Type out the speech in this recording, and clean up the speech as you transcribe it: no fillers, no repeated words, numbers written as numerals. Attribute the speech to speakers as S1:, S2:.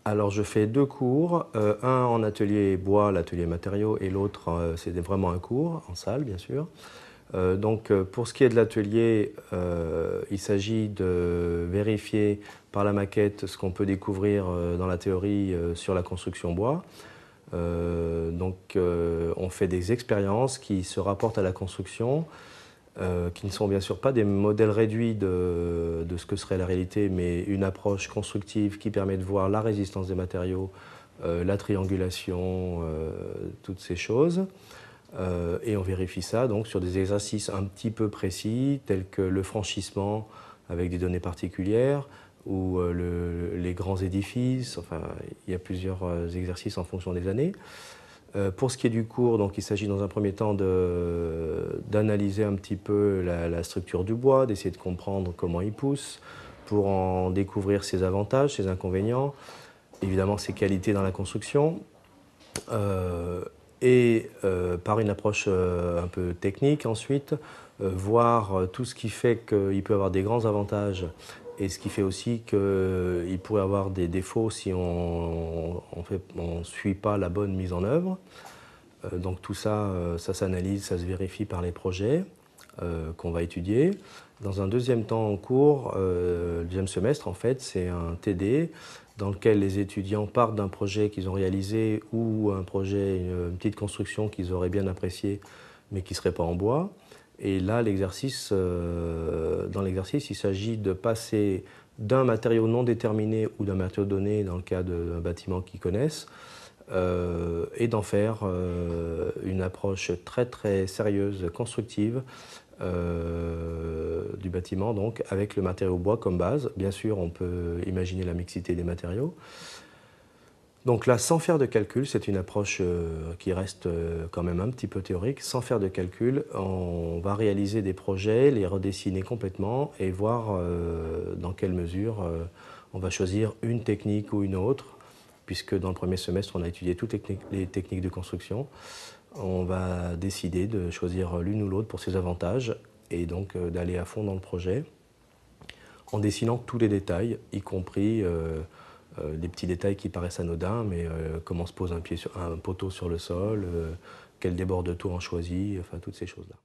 S1: Alors je fais deux cours, un en atelier bois, l'atelier matériaux, et l'autre c'est vraiment un cours en salle bien sûr. Pour ce qui est de l'atelier, il s'agit de vérifier par la maquette ce qu'on peut découvrir dans la théorie sur la construction bois. On fait des expériences qui se rapportent à la construction, qui ne sont bien sûr pas des modèles réduits de ce que serait la réalité, mais une approche constructive qui permet de voir la résistance des matériaux, la triangulation, toutes ces choses. Et on vérifie ça donc sur des exercices un petit peu précis, tels que le franchissement avec des données particulières, ou les grands édifices. Enfin, il y a plusieurs exercices en fonction des années. Pour ce qui est du cours, donc, il s'agit dans un premier temps d'analyser un petit peu la structure du bois, d'essayer de comprendre comment il pousse, pour en découvrir ses avantages, ses inconvénients, évidemment ses qualités dans la construction. Par une approche un peu technique ensuite, voir tout ce qui fait qu'il peut avoir des grands avantages et ce qui fait aussi qu'il pourrait avoir des défauts si on ne suit pas la bonne mise en œuvre. Donc tout ça, ça s'analyse, ça se vérifie par les projets qu'on va étudier. Dans un deuxième temps en cours, le deuxième semestre en fait, c'est un TD dans lequel les étudiants partent d'un projet qu'ils ont réalisé ou un projet, une petite construction qu'ils auraient bien appréciée mais qui ne serait pas en bois. Et là, dans l'exercice, il s'agit de passer d'un matériau non déterminé ou d'un matériau donné, dans le cas d'un bâtiment qu'ils connaissent, et d'en faire une approche très très sérieuse, constructive du bâtiment, donc avec le matériau bois comme base. Bien sûr, on peut imaginer la mixité des matériaux. Donc là, sans faire de calcul, c'est une approche qui reste quand même un petit peu théorique. Sans faire de calcul, on va réaliser des projets, les redessiner complètement et voir dans quelle mesure on va choisir une technique ou une autre, puisque dans le premier semestre, on a étudié toutes les techniques de construction. On va décider de choisir l'une ou l'autre pour ses avantages et donc d'aller à fond dans le projet en dessinant tous les détails, y compris des petits détails qui paraissent anodins, mais comment se pose un poteau sur le sol, quel débord de tour on choisit, enfin toutes ces choses-là.